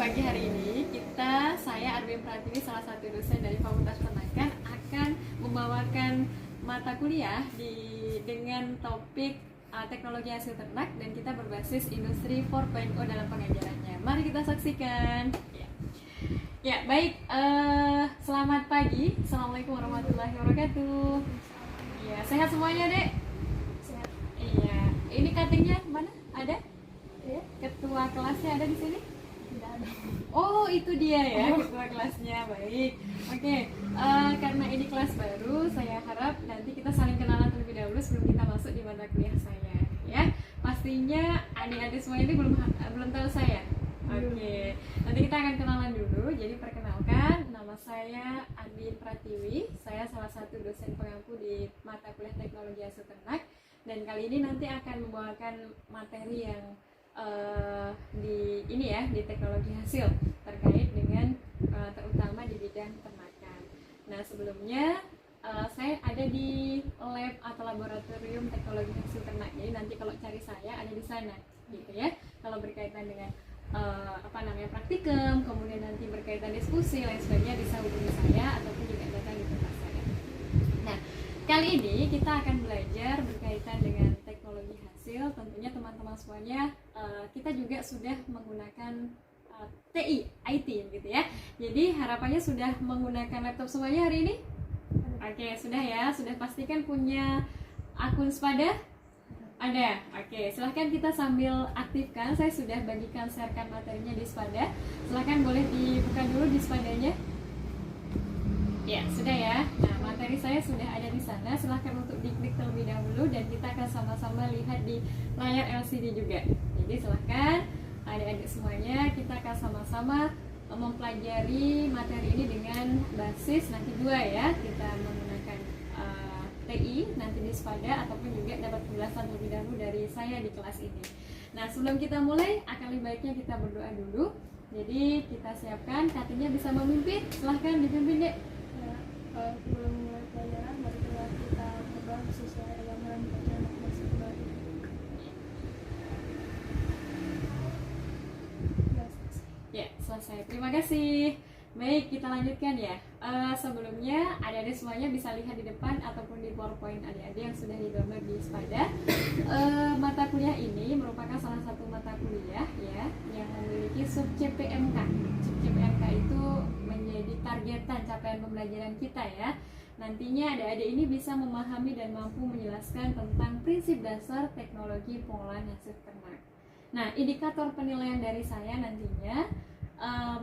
pagi hari ini saya Arwin Pratiwi, salah satu dosen dari Fakultas Peternakan, akan membawakan mata kuliah dengan topik teknologi hasil ternak, dan kita berbasis industri 4.0 dalam pengajarannya. Mari kita saksikan. Ya, baik. Selamat pagi. Assalamualaikum warahmatullahi wabarakatuh. Ya, sehat semuanya, Dek? Sehat. Iya. Ini cuttingnya mana? Ada? Ya. Ketua kelasnya ada di sini? Tidak ada. Oh, itu dia ya, ketua kelasnya. Baik. Oke, karena ini kelas baru, saya harap nanti kita saling kenalan terlebih dahulu sebelum kita masuk di mata kuliah saya. Ya, pastinya adik-adik semua ini belum tahu saya. Oke, nanti kita akan kenalan dulu. Jadi perkenalkan, nama saya Arwin Pratiwi. Saya salah satu dosen pengampu di mata kuliah teknologi hasil ternak. Dan kali ini nanti akan membawakan materi yang di teknologi hasil terkait dengan terutama di bidang ternakan. Nah, sebelumnya saya ada di lab atau laboratorium teknologi hasil ternak. Jadi nanti kalau cari saya ada di sana, gitu ya. Kalau berkaitan dengan praktikum, kemudian nanti berkaitan diskusi lain sebagainya, bisa hubungi saya ataupun juga datang di tempat saya. Nah, kali ini kita akan belajar berkaitan dengan teknologi hasil. Tentunya teman-teman semuanya, kita juga sudah menggunakan TI, IT gitu ya. Jadi harapannya sudah menggunakan laptop semuanya hari ini? Oke, sudah ya. Sudah pastikan punya akun Spada? Ada. Oke, silahkan kita sambil aktifkan. Saya sudah bagikan sharekan materinya di Spada. Silahkan boleh dibuka dulu di Spadanya. Ya, sudah ya. Nah, materi saya sudah ada di sana. Silahkan untuk diklik terlebih dahulu dan kita akan sama-sama lihat di layar LCD juga. Jadi silahkan adik-adik semuanya, kita akan sama-sama mempelajari materi ini dengan basis nanti dua ya. Kita menggunakan TI nanti di Spada, ataupun juga dapat penjelasan lebih dahulu dari saya di kelas ini. Nah, sebelum kita mulai, akan lebih baiknya kita berdoa dulu. Jadi kita siapkan, katanya bisa memimpin. Silahkan dipimpin, Dek. Sebelum mulai pelajaran, marilah kita berdoa sesuai agama dan bacaan masih kembali. Ya, selesai. Terima kasih. Baik, kita lanjutkan ya. Sebelumnya, adik-adik semuanya bisa lihat di depan ataupun di PowerPoint adik-adik yang sudah di-download di Spada. Mata kuliah ini merupakan salah satu mata kuliah ya yang memiliki sub CPMK. Sub CPMK itu menjadi targetan capaian pembelajaran kita ya. Nantinya adik-adik ini bisa memahami dan mampu menjelaskan tentang prinsip dasar teknologi pengolahan hasil ternak. Nah, indikator penilaian dari saya nantinya,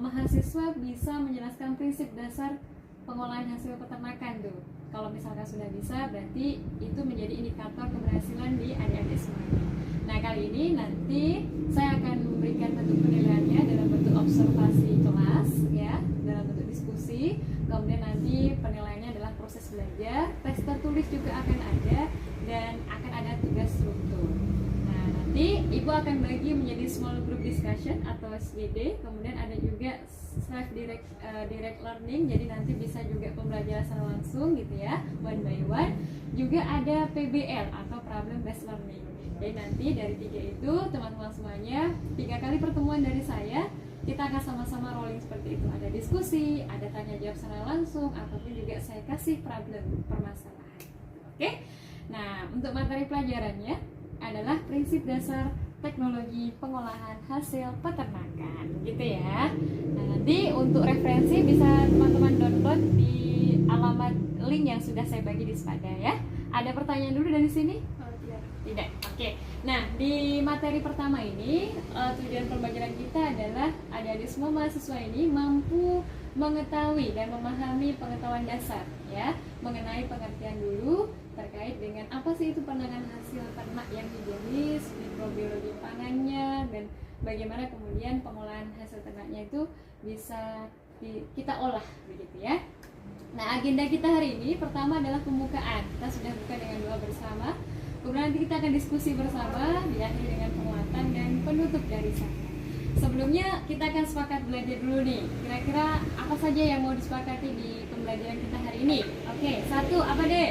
mahasiswa bisa menjelaskan prinsip dasar pengolahan hasil peternakan tuh. Kalau misalkan sudah bisa, berarti itu menjadi indikator keberhasilan di adik-adik semuanya. Nah, kali ini nanti saya akan memberikan bentuk penilaiannya dalam bentuk observasi kelas ya, dalam bentuk diskusi. Kemudian nanti penilaiannya adalah proses belajar, tes tertulis juga akan ada, dan akan ada tugas struktur. Nah, nanti Ibu akan bagi menjadi small group discussion atau SGD, kemudian ada juga self direct learning, jadi nanti bisa juga pembelajaran secara langsung gitu ya, one by one. Juga ada PBL atau problem based learning. Jadi nanti dari tiga itu teman-teman semuanya, 3 kali pertemuan dari saya, kita akan sama-sama rolling seperti itu. Ada diskusi, ada tanya jawab secara langsung, ataupun juga saya kasih problem permasalahan. Oke? Nah, untuk materi pelajarannya adalah prinsip dasar teknologi pengolahan hasil peternakan, gitu ya. Nah, nanti untuk referensi bisa teman-teman download di alamat link yang sudah saya bagi di Spada ya. Ada pertanyaan dulu dari sini? Tidak. Oke. Nah, di materi pertama ini tujuan pembelajaran kita adalah adik-adik semua mahasiswa ini mampu mengetahui dan memahami pengetahuan dasar ya, mengenai pengertian dulu terkait dengan apa sih itu pandangan hasil ternak yang higienis, mikrobiologi pangannya, dan bagaimana kemudian pengolahan hasil ternaknya itu bisa kita olah begitu ya. Nah, agenda kita hari ini pertama adalah pembukaan. Kita sudah buka dengan doa bersama. Kemudian nanti kita akan diskusi bersama, diakhiri dengan penguatan dan penutup dari saya. Sebelumnya kita akan sepakat belajar dulu nih. Kira-kira apa saja yang mau disepakati di pembelajaran kita hari ini? Oke, 1 apa deh?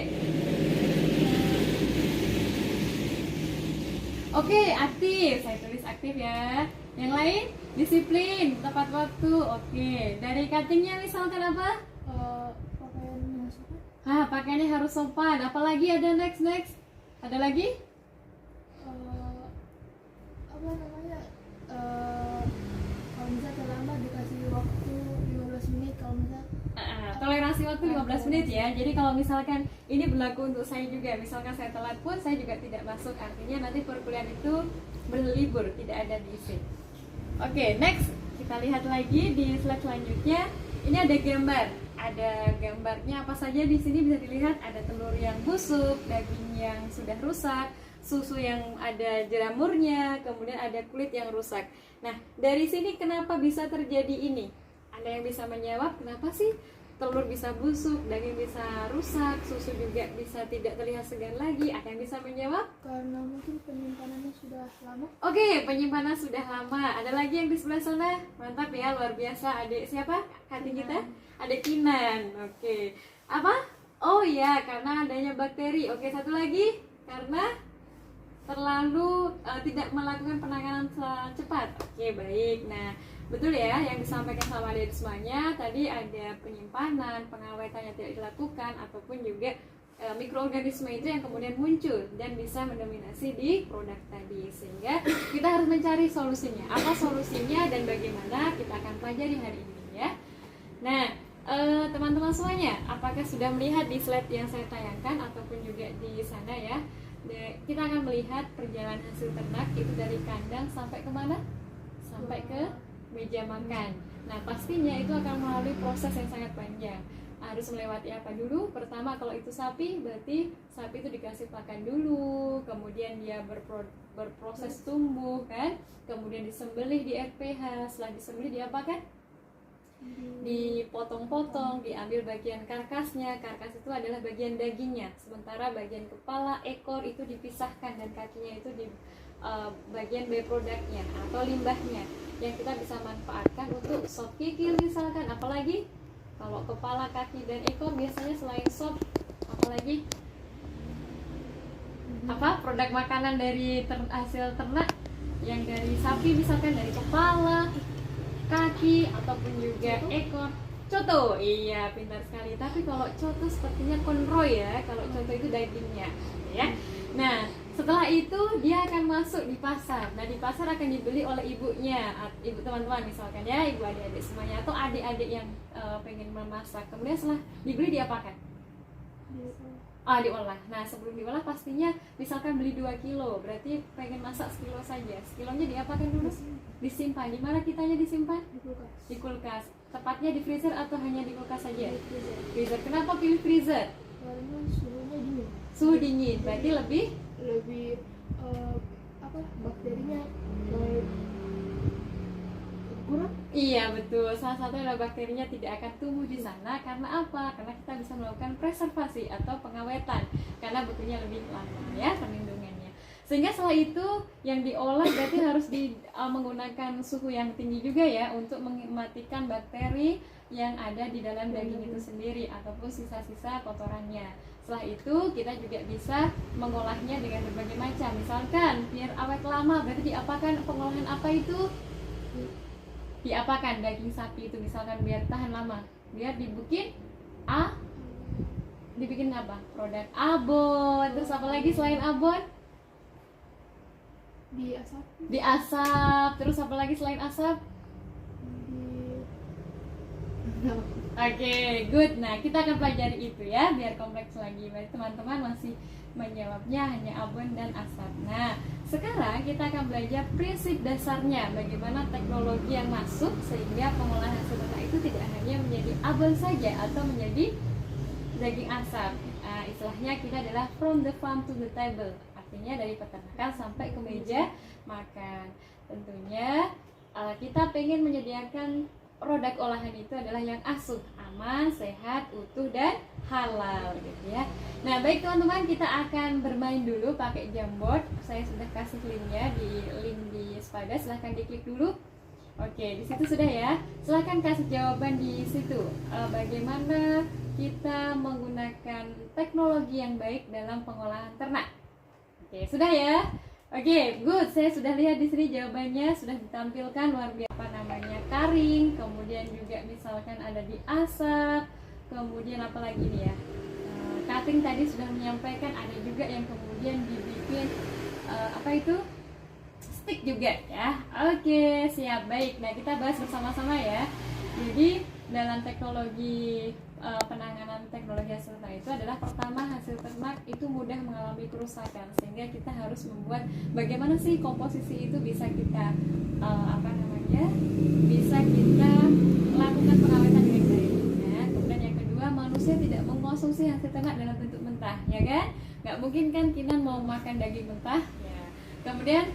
Oke, aktif. Saya tulis aktif ya. Yang lain? Disiplin, tepat waktu. Oke, dari cuttingnya misalkan apa? Pakaian yang sopan. Pakaiannya harus sopan. Apalagi ada next? Ada lagi? Apa namanya? Kalau bisa terlambat dikasih waktu 15 menit kalau bisa. Toleransi waktu 15 menit ya. Jadi kalau misalkan ini berlaku untuk saya juga, misalkan saya telat pun saya juga tidak masuk. Artinya nanti perkuliahan itu berlibur, tidak ada diisi. Oke, next kita lihat lagi di slide selanjutnya. Ini ada gambar. Ada gambarnya apa saja di sini bisa dilihat. Ada telur yang busuk, daging yang sudah rusak, susu yang ada jamurnya, kemudian ada kulit yang rusak. Nah, dari sini kenapa bisa terjadi ini? Ada yang bisa menjawab kenapa sih telur bisa busuk, daging bisa rusak, susu juga bisa tidak terlihat segar lagi? Ada yang bisa menjawab? Karena mungkin penyimpanannya sudah lama. Oke, penyimpanan sudah lama. Ada lagi yang di sebelah sana? Mantap ya, luar biasa. Adik siapa? Adik kita? Adik Kinan. Oke. Apa? Oh iya, karena adanya bakteri. Oke, satu lagi. Karena terlalu tidak melakukan penanganan cepat. Oke, baik. Nah, betul ya yang disampaikan sama adik semuanya. Tadi ada penyimpanan, pengawetan yang tidak dilakukan, ataupun juga mikroorganisme itu yang kemudian muncul dan bisa mendominasi di produk tadi. Sehingga kita harus mencari solusinya. Apa solusinya dan bagaimana kita akan pelajari hari ini ya. Nah, teman-teman semuanya, apakah sudah melihat di slide yang saya tayangkan ataupun juga di sana ya? Kita akan melihat perjalanan hasil ternak itu dari kandang sampai kemana? Sampai ke meja makan. Nah, pastinya itu akan melalui proses yang sangat panjang. Harus melewati apa dulu? Pertama, kalau itu sapi, berarti sapi itu dikasih pakan dulu, kemudian dia berproses tumbuh kan, kemudian disembelih di RPH. Setelah disembelih diapakan? Dipotong-potong, diambil bagian karkasnya. Karkas itu adalah bagian dagingnya, sementara bagian kepala, ekor itu dipisahkan, dan kakinya itu di bagian byproductnya atau limbahnya yang kita bisa manfaatkan untuk sop kikil misalkan. Apalagi kalau kepala, kaki, dan ekor biasanya selain sop, apalagi apa produk makanan dari hasil ternak yang dari sapi misalkan, dari kepala, kaki, ataupun juga ekor. Coto, iya pintar sekali. Tapi kalau coto sepertinya konroy ya. Kalau coto itu dagingnya, ya. Nah, setelah itu dia akan masuk di pasar. Nah, di pasar akan dibeli oleh ibunya, ibu teman-teman misalkan ya, ibu adik-adik semuanya atau adik-adik yang pengen memasak. Kemudian setelah dibeli diapakan? Diolah. Nah, sebelum diolah pastinya misalkan beli 2 kilo, berarti pengen masak sekilo saja. Sekilonya diapakan dulu? Disimpan. Di mana kitanya disimpan? Di kulkas. Di kulkas. Tepatnya di freezer atau hanya di kulkas saja? Freezer. Kenapa pilih freezer? Karena suhunya dingin. Suhu dingin, berarti lebih bakterinya kurang. Iya betul, salah satu adalah bakterinya tidak akan tumbuh di sana. Karena apa? Karena kita bisa melakukan preservasi atau pengawetan, karena butuhnya lebih lama ya perlindungannya. Sehingga setelah itu yang diolah berarti harus menggunakan suhu yang tinggi juga ya, untuk mematikan bakteri yang ada di dalam daging itu sendiri ataupun sisa-sisa kotorannya. Setelah itu kita juga bisa mengolahnya dengan berbagai macam. Misalkan biar awet lama, berarti diapakan? Pengolahan apa itu? Diapakan daging sapi itu misalkan biar tahan lama, biar dibikin apa? Produk abon. Terus apa lagi selain abon? Diasap. Terus apa lagi selain asap? Oke, good. Nah, kita akan pelajari itu ya, biar kompleks lagi. Baik, teman-teman masih menjawabnya hanya abon dan asap. Nah, sekarang kita akan belajar prinsip dasarnya, bagaimana teknologi yang masuk sehingga pengolahan hasil ternak itu tidak hanya menjadi abon saja atau menjadi daging asap. Istilahnya kita adalah from the farm to the table, artinya dari peternakan sampai ke meja makan. Tentunya kita pengen menyediakan produk olahan itu adalah yang asuh, aman, sehat, utuh, dan halal gitu ya. Nah, baik teman-teman, kita akan bermain dulu pakai jamboard. Saya sudah kasih linknya link di Spada, silahkan diklik dulu. Oke, di situ sudah ya. Silahkan kasih jawaban di situ. Bagaimana kita menggunakan teknologi yang baik dalam pengolahan ternak. Oke, sudah ya. Oke, good. Saya sudah lihat di sini jawabannya sudah ditampilkan luar biasa. Apa namanya, karing, kemudian juga misalkan ada di asap, kemudian apa lagi nih ya? Cutting tadi sudah menyampaikan, ada juga yang kemudian dibikin apa itu? Stick juga ya. Oke, siap, baik. Nah, kita bahas bersama-sama ya. Jadi dalam teknologi penanganan teknologi hasil ternak itu adalah pertama, hasil ternak itu mudah mengalami kerusakan, sehingga kita harus membuat bagaimana sih komposisi itu bisa kita bisa kita lakukan pengawetan dengan baik. Nah, kemudian yang kedua, manusia tidak mengkonsumsi hasil ternak dalam bentuk mentah, ya kan? Nggak mungkin kan Kinan mau makan daging mentah ya. Kemudian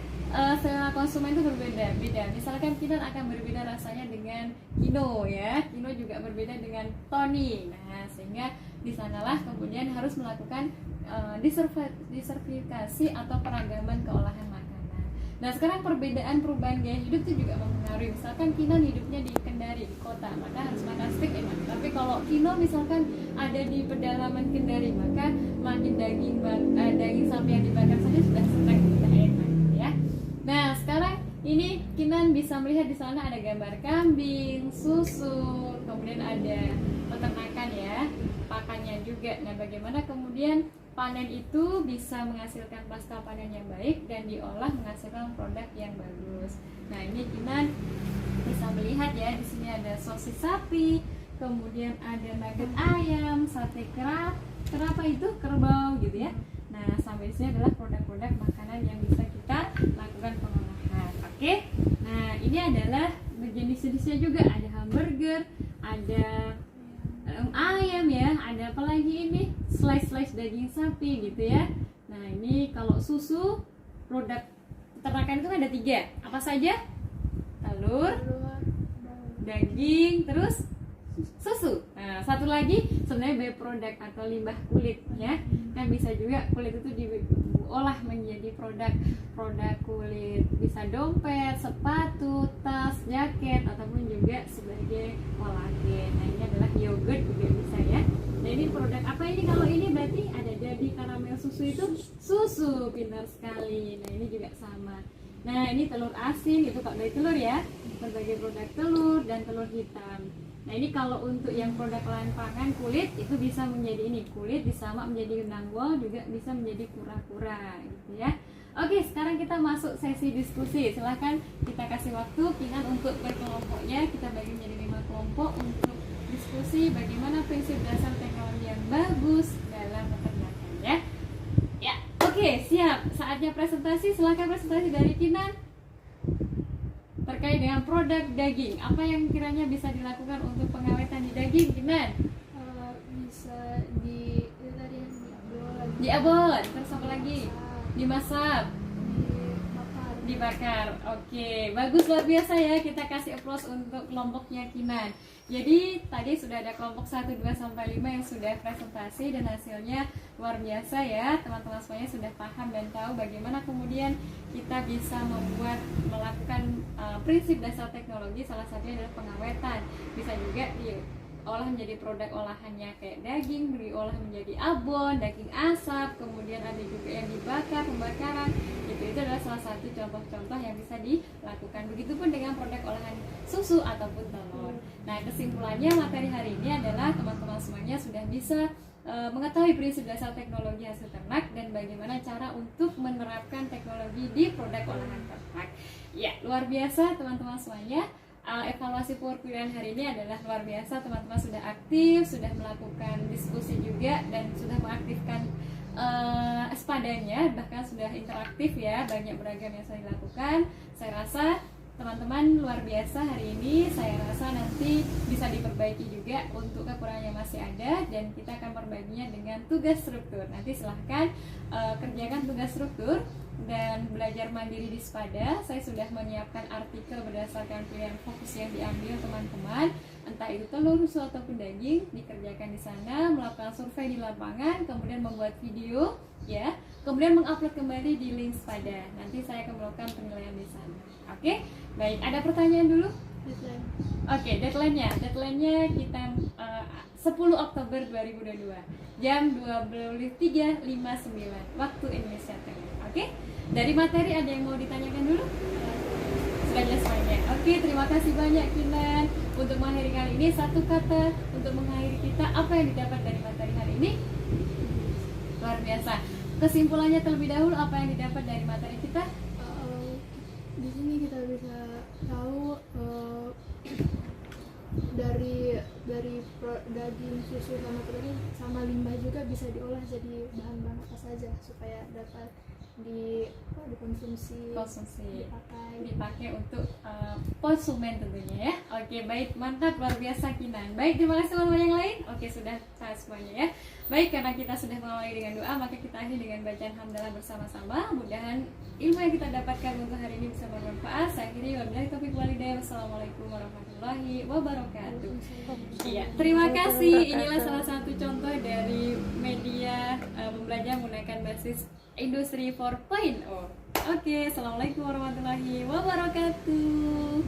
selera konsumen itu beda. Misalkan Kinan akan berbeda rasanya dengan Kino ya. Kino juga berbeda dengan Tony. Nah, sehingga di sanalah kemudian harus melakukan disertifikasi atau peragaman keolahan makanan. Nah, sekarang perubahan gaya hidup itu juga mempengaruhi. Misalkan Kinan hidupnya di Kendari, di kota, maka harus makan steak enak. Tapi kalau Kino misalkan ada di pedalaman Kendari, maka makin daging sapi yang dibakar saja sudah steak, sudah enak ya. Nah, sekarang ini Kinan bisa melihat di sana ada gambar kambing, susu, kemudian ada peternakan ya, pakannya juga. Nah, bagaimana kemudian panen itu bisa menghasilkan pasca panen yang baik dan diolah menghasilkan produk yang bagus. Nah, ini Kinan bisa melihat ya, di sini ada sosis sapi, kemudian ada nugget ayam, sate kerbau gitu ya. Nah, sampai di sini adalah produk-produk makanan yang bisa kita lakukan pengolahan. Oke. Nah, ini adalah jenis-jenisnya juga, ada hamburger, ada ayam ya, ada apa lagi ini? Slice daging sapi gitu ya. Nah, ini kalau susu, produk peternakan itu ada 3. Apa saja? Telur, daging, terus susu. Nah, satu lagi sebenarnya byproduct atau limbah kulit ya. Kan bisa juga kulit itu diolah menjadi produk kulit, bisa dompet, sepatu, tas, jaket, ataupun juga sebagai kolagen. Nah, ini adalah yogurt juga bisa ya. Nah, ini produk apa ini? Kalau ini berarti ada jadi karamel susu, itu susu, pintar sekali. Nah, ini juga sama. Nah, ini telur asin, itu kok dari telur ya, berbagai produk telur dan telur hitam. Nah, ini kalau untuk yang produk olahan pangan, kulit itu bisa menjadi ini, kulit disamak menjadi nangwol, juga bisa menjadi kura-kura gitu ya. Oke, sekarang kita masuk sesi diskusi. Silahkan kita kasih waktu Kinan untuk berkelompoknya. Kita bagi menjadi 5 kelompok untuk diskusi bagaimana prinsip dasar teknologi yang bagus dalam peternakan ya. Ya, oke, siap. Saatnya presentasi. Silahkan presentasi dari Kinan terkait dengan produk daging. Apa yang kiranya bisa dilakukan untuk pengawetan di daging, Kinan? Bisa di diabon, terus apa lagi? Dimasak, dibakar. dibakar. Oke, bagus, luar biasa ya. Kita kasih applause untuk kelompoknya Kinan. Jadi tadi sudah ada kelompok 1, 2, sampai 5 yang sudah presentasi dan hasilnya luar biasa ya. Teman-teman semuanya sudah paham dan tahu bagaimana kemudian kita bisa melakukan prinsip dasar teknologi. Salah satunya adalah pengawetan. Bisa juga diolah menjadi produk olahannya kayak daging, diolah menjadi abon, daging asap, kemudian ada juga yang dibakar, pembakaran. Itu adalah salah satu contoh-contoh yang bisa dilakukan. Begitupun dengan produk olahan susu ataupun telur. Nah, kesimpulannya materi hari ini adalah teman-teman semuanya sudah bisa mengetahui prinsip dasar teknologi hasil ternak dan bagaimana cara untuk menerapkan teknologi di produk olahan ternak. Ya, luar biasa teman-teman semuanya. Evaluasi perkuliahan hari ini adalah luar biasa. Teman-teman sudah aktif, sudah melakukan diskusi juga dan sudah mengaktifkan sepadanya, bahkan sudah interaktif ya, banyak beragam yang saya lakukan. Saya rasa teman-teman luar biasa hari ini. Saya rasa nanti bisa diperbaiki juga untuk kekurangan yang masih ada, dan kita akan perbaginya dengan tugas struktur. Nanti silahkan kerjakan tugas struktur dan belajar mandiri di Spada. Saya sudah menyiapkan artikel berdasarkan pilihan fokus yang diambil teman-teman, entah itu telur, susu ataupun daging. Dikerjakan di sana, melakukan survei di lapangan, kemudian membuat video ya, kemudian mengupload kembali di link Spada. Nanti saya akan melakukan penilaian di sana. Oke, baik. Ada pertanyaan dulu? Oke, deadline-nya kita 10 Oktober 2022 jam 23.59 waktu Indonesia Tengah. Oke, Dari materi ada yang mau ditanyakan dulu? Sudah jelas semuanya. Oke, terima kasih banyak Kinan untuk mengakhiri kali ini. Satu kata untuk mengakhiri kita, apa yang didapat dari materi hari ini? Luar biasa. Kesimpulannya terlebih dahulu, apa yang didapat dari materi kita? Di sini kita bisa tahu dari daging, susu sama telur sama limbah juga bisa diolah jadi bahan-bahan apa saja supaya dapat dikonsumsi, dipakai untuk konsumen tentunya ya. Oke, baik, mantap, luar biasa Kinan. Baik, terima kasih teman-teman yang lain. Oke, sudah sah semuanya ya. Baik, karena kita sudah mengawali dengan doa, maka kita akhiri dengan bacaan hamdalah bersama-sama. Mudah-mudahan ilmu yang kita dapatkan untuk hari ini bisa bermanfaat. Saya akhiri, wabillahi taufiq walhidayah. Wassalamualaikum warahmatullahi wabarakatuh. Iya, terima kasih. Inilah salah satu contoh dari media pembelajaran menggunakan basis Industri 4.0. Oke, assalamualaikum warahmatullahi wabarakatuh.